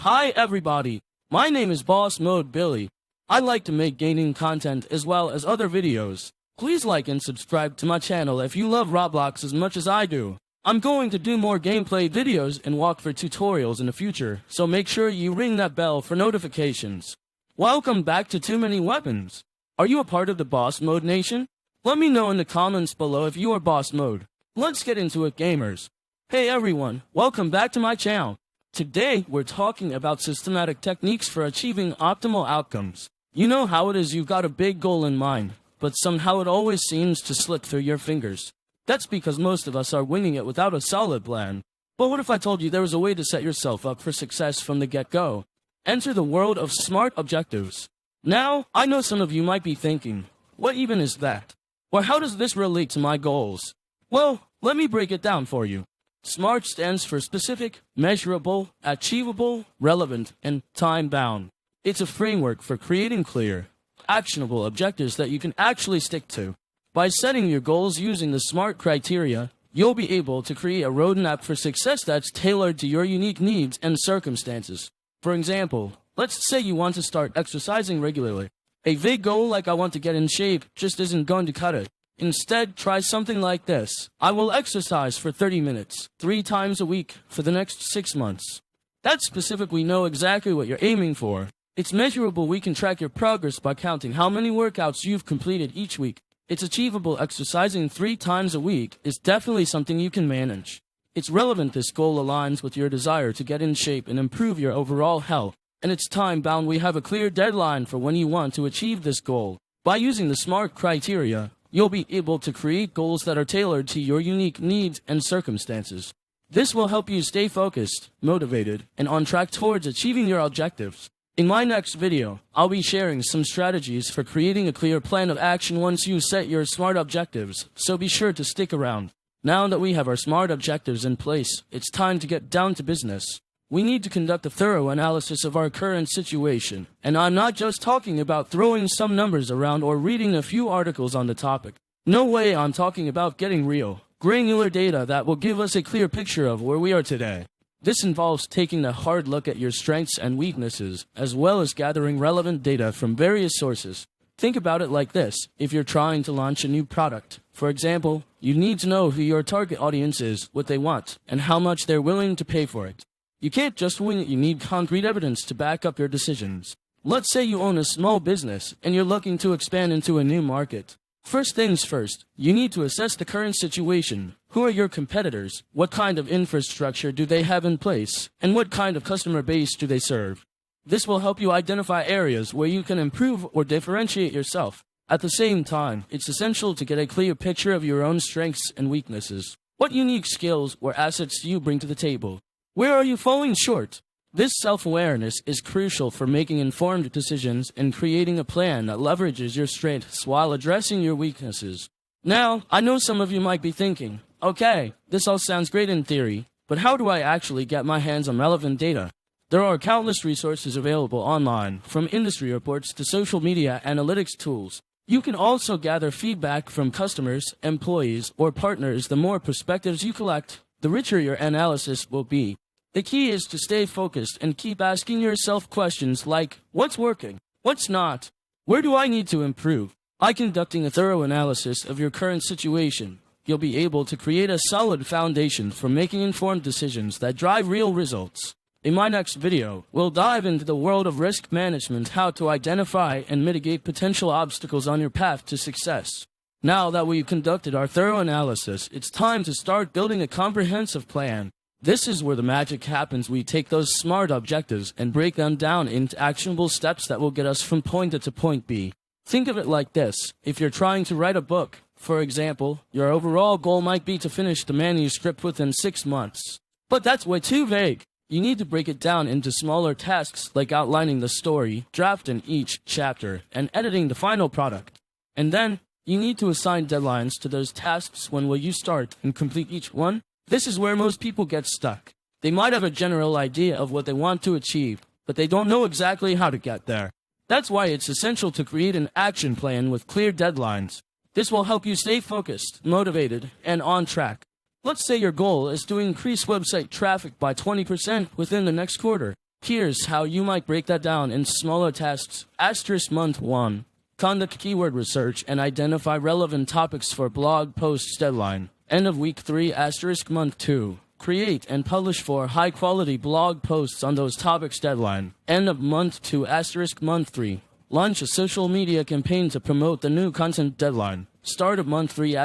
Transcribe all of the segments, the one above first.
Hi everybody, my name is Boss Mode Billy. I like to make gaming content as well as other videos. Please like and subscribe to my channel if you love Roblox as much as I do. I'm going to do more gameplay videos and walkthrough tutorials in the future, so make sure you ring that bell for notifications. Welcome back to Too Many Weapons. Are you a part of the Boss Mode Nation? Let me know in the comments below if you are Boss Mode. Let's get into it, gamers. Hey everyone, welcome back to my channel. Today, we're talking about systematic techniques for achieving optimal outcomes. You know how it is, you've got a big goal in mind, but somehow it always seems to slip through your fingers. That's because most of us are winging it without a solid plan. But what if I told you there was a way to set yourself up for success from the get-go? Enter the world of SMART objectives. Now, I know some of you might be thinking, what even is that? Or how does this relate to my goals? Well, let me break it down for you. SMART stands for specific, measurable, achievable, relevant, and time-bound. It's a framework for creating clear, actionable objectives that you can actually stick to. By setting your goals using the SMART criteria, you'll be able to create a roadmap for success that's tailored to your unique needs and circumstances. For example, let's say you want to start exercising regularly. A vague goal like I want to get in shape just isn't going to cut it. Instead, try something like this. I will exercise for 30 minutes, 3 times a week, for the next 6 months. That's specific, we know exactly what you're aiming for. It's measurable, we can track your progress by counting how many workouts you've completed each week. It's achievable, exercising 3 times a week is definitely something you can manage. It's relevant, this goal aligns with your desire to get in shape and improve your overall health. And it's time-bound, we have a clear deadline for when you want to achieve this goal. By using the SMART criteria, you'll be able to create goals that are tailored to your unique needs and circumstances. This will help you stay focused, motivated, and on track towards achieving your objectives. In my next video, I'll be sharing some strategies for creating a clear plan of action once you set your SMART objectives, so be sure to stick around. Now that we have our SMART objectives in place, it's time to get down to business. We need to conduct a thorough analysis of our current situation, and I'm not just talking about throwing some numbers around or reading a few articles on the topic. No way, I'm talking about getting real, granular data that will give us a clear picture of where we are today. This involves taking a hard look at your strengths and weaknesses, as well as gathering relevant data from various sources. Think about it like this: if you're trying to launch a new product, for example, you need to know who your target audience is, what they want, and how much they're willing to pay for it. You can't just wing it, you need concrete evidence to back up your decisions. Let's say you own a small business and you're looking to expand into a new market. First things first, you need to assess the current situation. Who are your competitors? What kind of infrastructure do they have in place? And what kind of customer base do they serve? This will help you identify areas where you can improve or differentiate yourself. At the same time, it's essential to get a clear picture of your own strengths and weaknesses. What unique skills or assets do you bring to the table? Where are you falling short? This self-awareness is crucial for making informed decisions and creating a plan that leverages your strengths while addressing your weaknesses. Now, I know some of you might be thinking, okay, this all sounds great in theory, but how do I actually get my hands on relevant data? There are countless resources available online, from industry reports to social media analytics tools. You can also gather feedback from customers, employees, or partners. The more perspectives you collect, the richer your analysis will be. The key is to stay focused and keep asking yourself questions like, what's working? What's not? Where do I need to improve? By conducting a thorough analysis of your current situation, you'll be able to create a solid foundation for making informed decisions that drive real results. In my next video, we'll dive into the world of risk management, how to identify and mitigate potential obstacles on your path to success. Now that we've conducted our thorough analysis, it's time to start building a comprehensive plan. This is where the magic happens. We take those SMART objectives and break them down into actionable steps that will get us from point A to point B. Think of it like this: if you're trying to write a book, for example, your overall goal might be to finish the manuscript within 6 months. But that's way too vague. You need to break it down into smaller tasks like outlining the story, drafting each chapter, and editing the final product. And then, you need to assign deadlines to those tasks. When will you start and complete each one? This is where most people get stuck. They might have a general idea of what they want to achieve, but they don't know exactly how to get there. That's why it's essential to create an action plan with clear deadlines. This will help you stay focused, motivated, and on track. Let's say your goal is to increase website traffic by 20% within the next quarter. Here's how you might break that down into smaller tasks. Month 1. Conduct keyword research and identify relevant topics for blog posts deadline. End of week 3. Month 2. Create and publish 4 high-quality blog posts on those topics deadline. End of month 2. Month 3. Launch a social media campaign to promote the new content deadline. Start of month 3.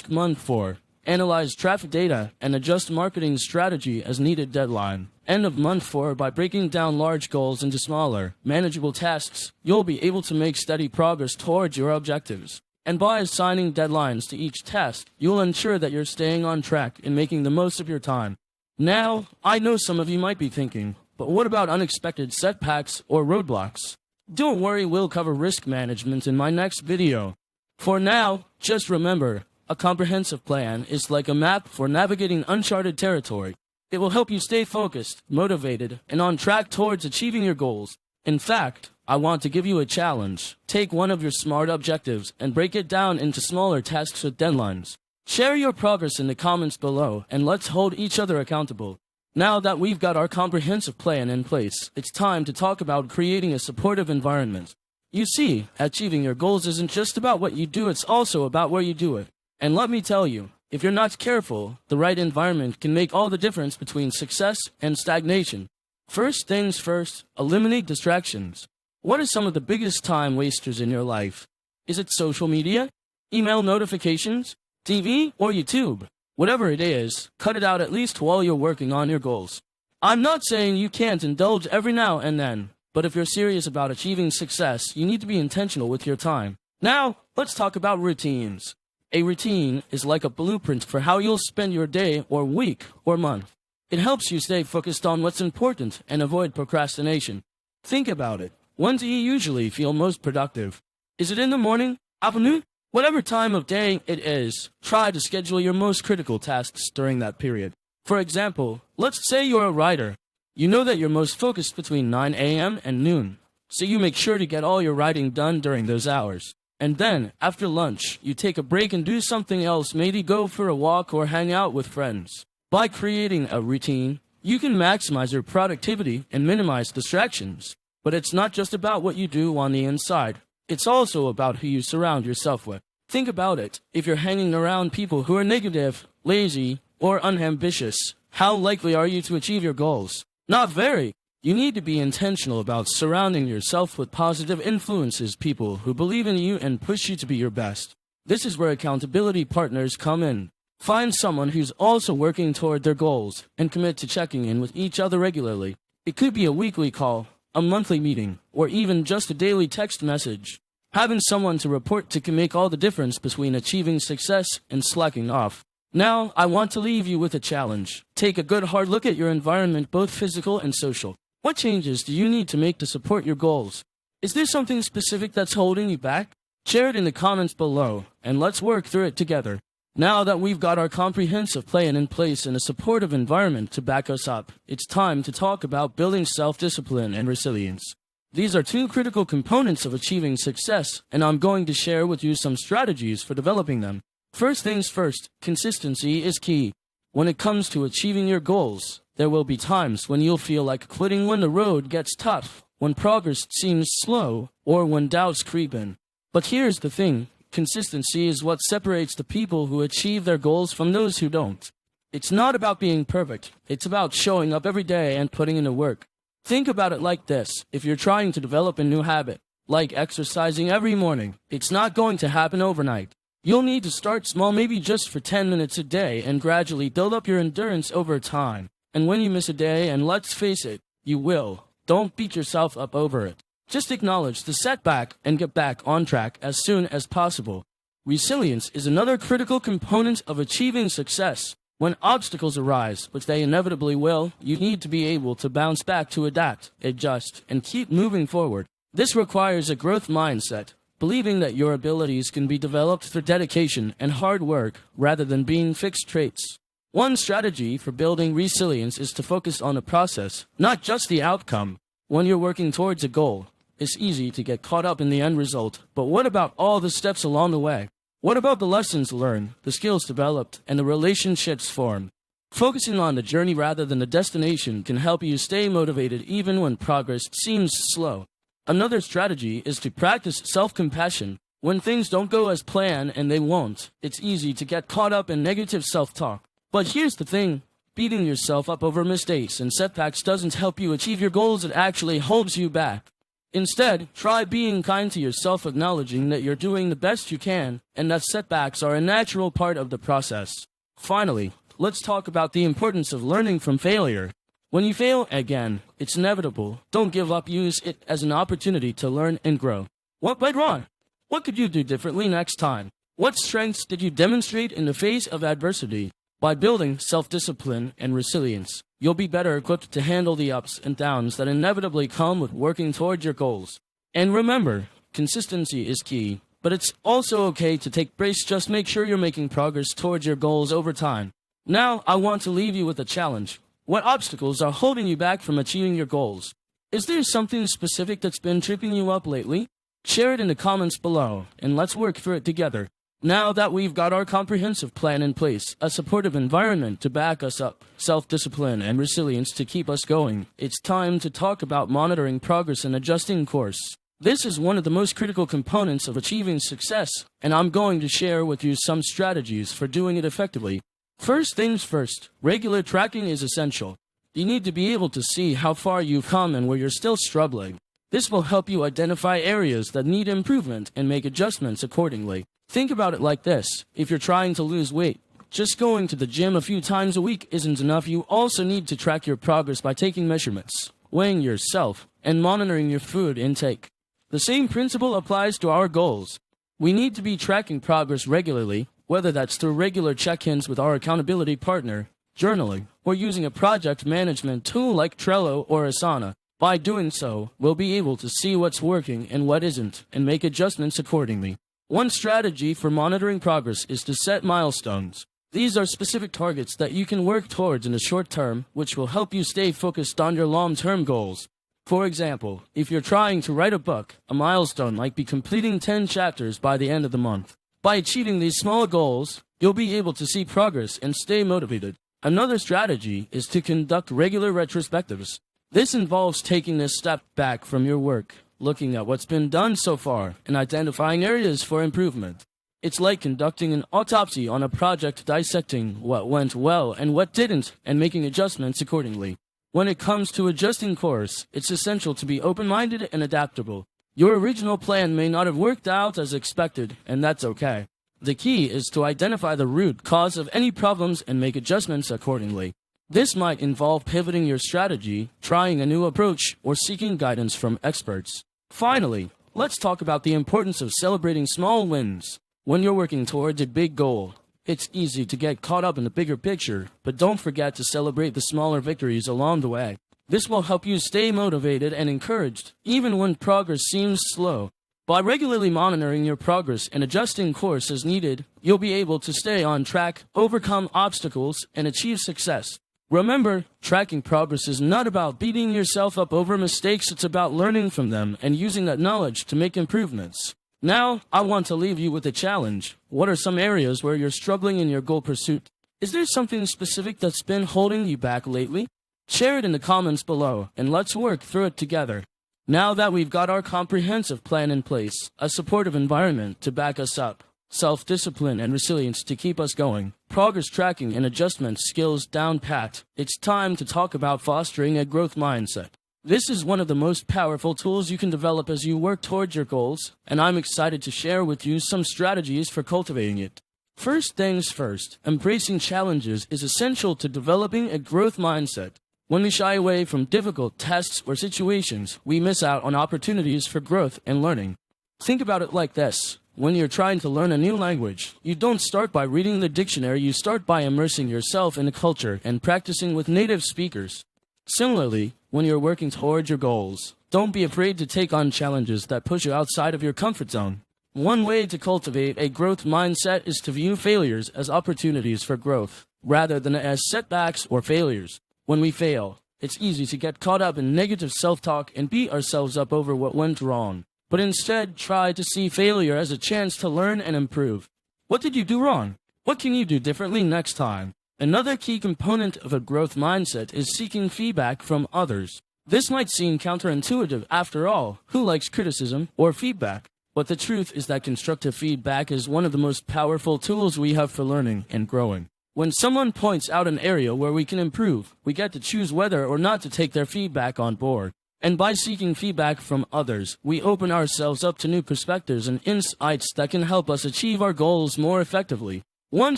Month 4. Analyze traffic data and adjust marketing strategy as needed deadline. End of month 4. By breaking down large goals into smaller, manageable tasks, you'll be able to make steady progress towards your objectives. And by assigning deadlines to each task, you'll ensure that you're staying on track and making the most of your time. Now, I know some of you might be thinking, but what about unexpected setbacks or roadblocks? Don't worry, we'll cover risk management in my next video. For now, just remember, a comprehensive plan is like a map for navigating uncharted territory. It will help you stay focused, motivated, and on track towards achieving your goals. In fact, I want to give you a challenge. Take one of your SMART objectives and break it down into smaller tasks with deadlines. Share your progress in the comments below, and let's hold each other accountable. Now that we've got our comprehensive plan in place, it's time to talk about creating a supportive environment. You see, achieving your goals isn't just about what you do, it's also about where you do it. And let me tell you, if you're not careful, the right environment can make all the difference between success and stagnation. First things first, eliminate distractions. What are some of the biggest time wasters in your life? Is it social media, email notifications, TV, or YouTube? Whatever it is, cut it out at least while you're working on your goals. I'm not saying you can't indulge every now and then, but if you're serious about achieving success, you need to be intentional with your time. Now, let's talk about routines. A routine is like a blueprint for how you'll spend your day or week or month. It helps you stay focused on what's important and avoid procrastination. Think about it. When do you usually feel most productive? Is it in the morning, afternoon? Whatever time of day it is, try to schedule your most critical tasks during that period. For example, let's say you're a writer. You know that you're most focused between 9 a.m. and noon, so you make sure to get all your writing done during those hours. And then, after lunch, you take a break and do something else, maybe go for a walk or hang out with friends. By creating a routine, you can maximize your productivity and minimize distractions. But it's not just about what you do on the inside. It's also about who you surround yourself with. Think about it. If you're hanging around people who are negative, lazy, or unambitious, how likely are you to achieve your goals? Not very. You need to be intentional about surrounding yourself with positive influences, people who believe in you and push you to be your best. This is where accountability partners come in. Find someone who's also working toward their goals and commit to checking in with each other regularly. It could be a weekly call, a monthly meeting, or even just a daily text message. Having someone to report to can make all the difference between achieving success and slacking off. Now, I want to leave you with a challenge. Take a good hard look at your environment, both physical and social. What changes do you need to make to support your goals? Is there something specific that's holding you back? Share it in the comments below, and let's work through it together. Now that we've got our comprehensive plan in place and a supportive environment to back us up, it's time to talk about building self-discipline and resilience. These are two critical components of achieving success, and I'm going to share with you some strategies for developing them. First things first, consistency is key. When it comes to achieving your goals, there will be times when you'll feel like quitting when the road gets tough, when progress seems slow, or when doubts creep in. But here's the thing. Consistency is what separates the people who achieve their goals from those who don't. It's not about being perfect. It's about showing up every day and putting in the work. Think about it like this. If you're trying to develop a new habit, like exercising every morning, it's not going to happen overnight. You'll need to start small, maybe just for 10 minutes a day, and gradually build up your endurance over time. And when you miss a day, and let's face it, you will, don't beat yourself up over it. Just acknowledge the setback and get back on track as soon as possible. Resilience is another critical component of achieving success. When obstacles arise, which they inevitably will, you need to be able to bounce back to adapt, adjust, and keep moving forward. This requires a growth mindset, believing that your abilities can be developed through dedication and hard work rather than being fixed traits. One strategy for building resilience is to focus on the process, not just the outcome. When you're working towards a goal, it's easy to get caught up in the end result, but what about all the steps along the way? What about the lessons learned, the skills developed, and the relationships formed? Focusing on the journey rather than the destination can help you stay motivated even when progress seems slow. Another strategy is to practice self-compassion. When things don't go as planned, and they won't, it's easy to get caught up in negative self-talk. But here's the thing. Beating yourself up over mistakes and setbacks doesn't help you achieve your goals, it actually holds you back. Instead, try being kind to yourself, acknowledging that you're doing the best you can and that setbacks are a natural part of the process. Finally, let's talk about the importance of learning from failure. When you fail again, it's inevitable. Don't give up, use it as an opportunity to learn and grow. What went wrong? What could you do differently next time? What strengths did you demonstrate in the face of adversity? By building self-discipline and resilience, you'll be better equipped to handle the ups and downs that inevitably come with working toward your goals. And remember, consistency is key, but it's also okay to take breaks. Just make sure you're making progress towards your goals over time. Now, I want to leave you with a challenge. What obstacles are holding you back from achieving your goals? Is there something specific that's been tripping you up lately? Share it in the comments below, and let's work through it together. Now that we've got our comprehensive plan in place, a supportive environment to back us up, self-discipline and resilience to keep us going, it's time to talk about monitoring progress and adjusting course. This is one of the most critical components of achieving success, and I'm going to share with you some strategies for doing it effectively. First things first, regular tracking is essential. You need to be able to see how far you've come and where you're still struggling. This will help you identify areas that need improvement and make adjustments accordingly. Think about it like this. If you're trying to lose weight, just going to the gym a few times a week isn't enough. You also need to track your progress by taking measurements, weighing yourself, and monitoring your food intake. The same principle applies to our goals. We need to be tracking progress regularly, whether that's through regular check-ins with our accountability partner, journaling, or using a project management tool like Trello or Asana. By doing so, we'll be able to see what's working and what isn't, and make adjustments accordingly. One strategy for monitoring progress is to set milestones. These are specific targets that you can work towards in the short term, which will help you stay focused on your long-term goals. For example, if you're trying to write a book, a milestone might be completing 10 chapters by the end of the month. By achieving these small goals, you'll be able to see progress and stay motivated. Another strategy is to conduct regular retrospectives. This involves taking a step back from your work, looking at what's been done so far, and identifying areas for improvement. It's like conducting an autopsy on a project, dissecting what went well and what didn't, and making adjustments accordingly. When it comes to adjusting course, it's essential to be open-minded and adaptable. Your original plan may not have worked out as expected, and that's okay. The key is to identify the root cause of any problems and make adjustments accordingly. This might involve pivoting your strategy, trying a new approach, or seeking guidance from experts. Finally, let's talk about the importance of celebrating small wins. When you're working towards a big goal, it's easy to get caught up in the bigger picture, but don't forget to celebrate the smaller victories along the way. This will help you stay motivated and encouraged, even when progress seems slow. By regularly monitoring your progress and adjusting course as needed, you'll be able to stay on track, overcome obstacles, and achieve success. Remember, tracking progress is not about beating yourself up over mistakes, it's about learning from them and using that knowledge to make improvements. Now, I want to leave you with a challenge. What are some areas where you're struggling in your goal pursuit? Is there something specific that's been holding you back lately? Share it in the comments below, and let's work through it together. Now that we've got our comprehensive plan in place, a supportive environment to back us up, self-discipline and resilience to keep us going, progress tracking and adjustment skills down pat, it's time to talk about fostering a growth mindset. This is one of the most powerful tools you can develop as you work towards your goals, and I'm excited to share with you some strategies for cultivating it. First things first, embracing challenges is essential to developing a growth mindset. When we shy away from difficult tests or situations, we miss out on opportunities for growth and learning. Think about it like this. When you're trying to learn a new language, you don't start by reading the dictionary, you start by immersing yourself in the culture and practicing with native speakers. Similarly, when you're working towards your goals, don't be afraid to take on challenges that push you outside of your comfort zone. One way to cultivate a growth mindset is to view failures as opportunities for growth, rather than as setbacks or failures. When we fail, it's easy to get caught up in negative self-talk and beat ourselves up over what went wrong. But instead, try to see failure as a chance to learn and improve. What did you do wrong? What can you do differently next time? Another key component of a growth mindset is seeking feedback from others. This might seem counterintuitive after all. Who likes criticism or feedback? But the truth is that constructive feedback is one of the most powerful tools we have for learning and growing. When someone points out an area where we can improve, we get to choose whether or not to take their feedback on board. And by seeking feedback from others, we open ourselves up to new perspectives and insights that can help us achieve our goals more effectively. One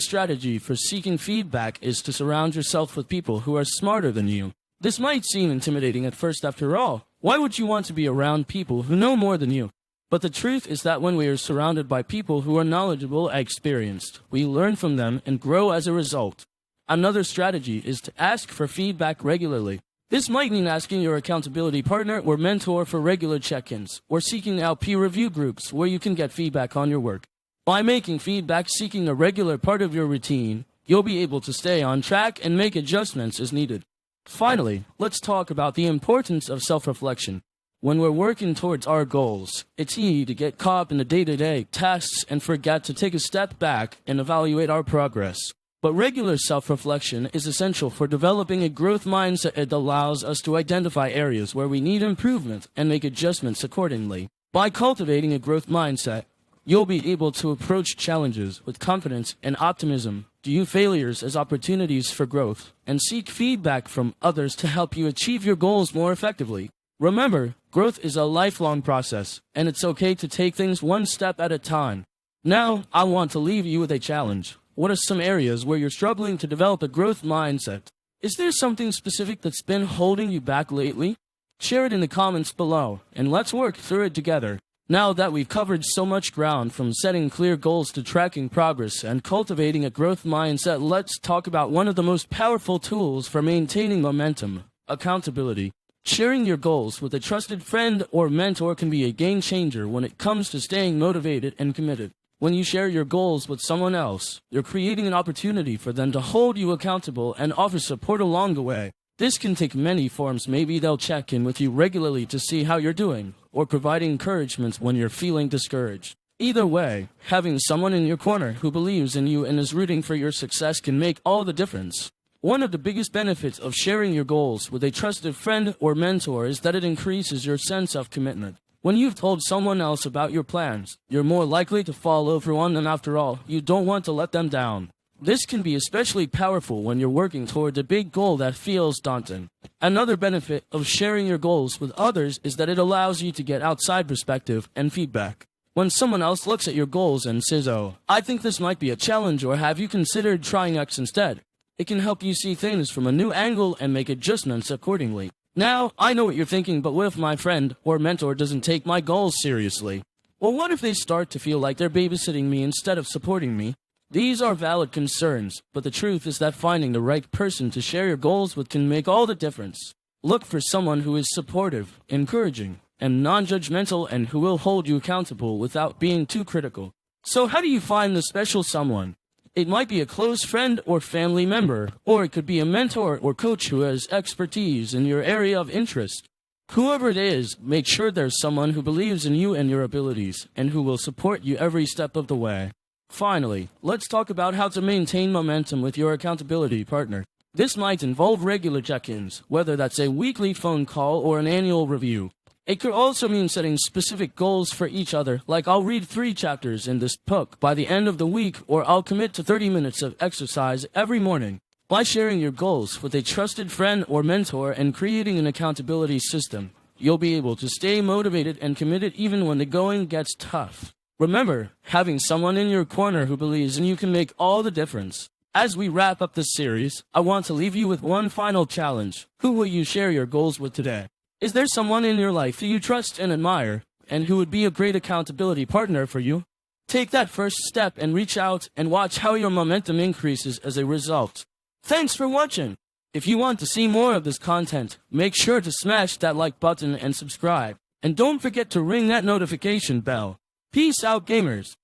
strategy for seeking feedback is to surround yourself with people who are smarter than you. This might seem intimidating at first after all. Why would you want to be around people who know more than you? But the truth is that when we are surrounded by people who are knowledgeable and experienced, we learn from them and grow as a result. Another strategy is to ask for feedback regularly. This might mean asking your accountability partner or mentor for regular check-ins, or seeking out peer review groups where you can get feedback on your work. By making feedback seeking a regular part of your routine, you'll be able to stay on track and make adjustments as needed. Finally, let's talk about the importance of self-reflection. When we're working towards our goals, it's easy to get caught up in the day-to-day tasks and forget to take a step back and evaluate our progress. But regular self-reflection is essential for developing a growth mindset that allows us to identify areas where we need improvement and make adjustments accordingly. By cultivating a growth mindset, you'll be able to approach challenges with confidence and optimism, view failures as opportunities for growth, and seek feedback from others to help you achieve your goals more effectively. Remember, growth is a lifelong process, and it's okay to take things one step at a time. Now, I want to leave you with a challenge. What are some areas where you're struggling to develop a growth mindset? Is there something specific that's been holding you back lately? Share it in the comments below, and let's work through it together. Now that we've covered so much ground, from setting clear goals to tracking progress and cultivating a growth mindset, let's talk about one of the most powerful tools for maintaining momentum: accountability. Sharing your goals with a trusted friend or mentor can be a game changer when it comes to staying motivated and committed. When you share your goals with someone else, you're creating an opportunity for them to hold you accountable and offer support along the way. This can take many forms. Maybe they'll check in with you regularly to see how you're doing, or provide encouragement when you're feeling discouraged. Either way, having someone in your corner who believes in you and is rooting for your success can make all the difference. One of the biggest benefits of sharing your goals with a trusted friend or mentor is that it increases your sense of commitment. When you've told someone else about your plans, you're more likely to follow through on them. After all, you don't want to let them down. This can be especially powerful when you're working toward a big goal that feels daunting. Another benefit of sharing your goals with others is that it allows you to get outside perspective and feedback. When someone else looks at your goals and says, "Oh, I think this might be a challenge," or "Have you considered trying X instead?" it can help you see things from a new angle and make adjustments accordingly. Now, I know what you're thinking, but what if my friend or mentor doesn't take my goals seriously? Well, what if they start to feel like they're babysitting me instead of supporting me? These are valid concerns, but the truth is that finding the right person to share your goals with can make all the difference. Look for someone who is supportive, encouraging, and non-judgmental, and who will hold you accountable without being too critical. So how do you find the special someone? It might be a close friend or family member, or it could be a mentor or coach who has expertise in your area of interest. Whoever it is, make sure there's someone who believes in you and your abilities, and who will support you every step of the way. Finally, let's talk about how to maintain momentum with your accountability partner. This might involve regular check-ins, whether that's a weekly phone call or an annual review. It could also mean setting specific goals for each other, like I'll read 3 chapters in this book by the end of the week, or I'll commit to 30 minutes of exercise every morning. By sharing your goals with a trusted friend or mentor and creating an accountability system, you'll be able to stay motivated and committed even when the going gets tough. Remember, having someone in your corner who believes in you can make all the difference. As we wrap up this series, I want to leave you with one final challenge. Who will you share your goals with today? Is there someone in your life that you trust and admire, and who would be a great accountability partner for you? Take that first step and reach out and watch how your momentum increases as a result. Thanks for watching. If you want to see more of this content, make sure to smash that like button and subscribe. And don't forget to ring that notification bell. Peace out, gamers.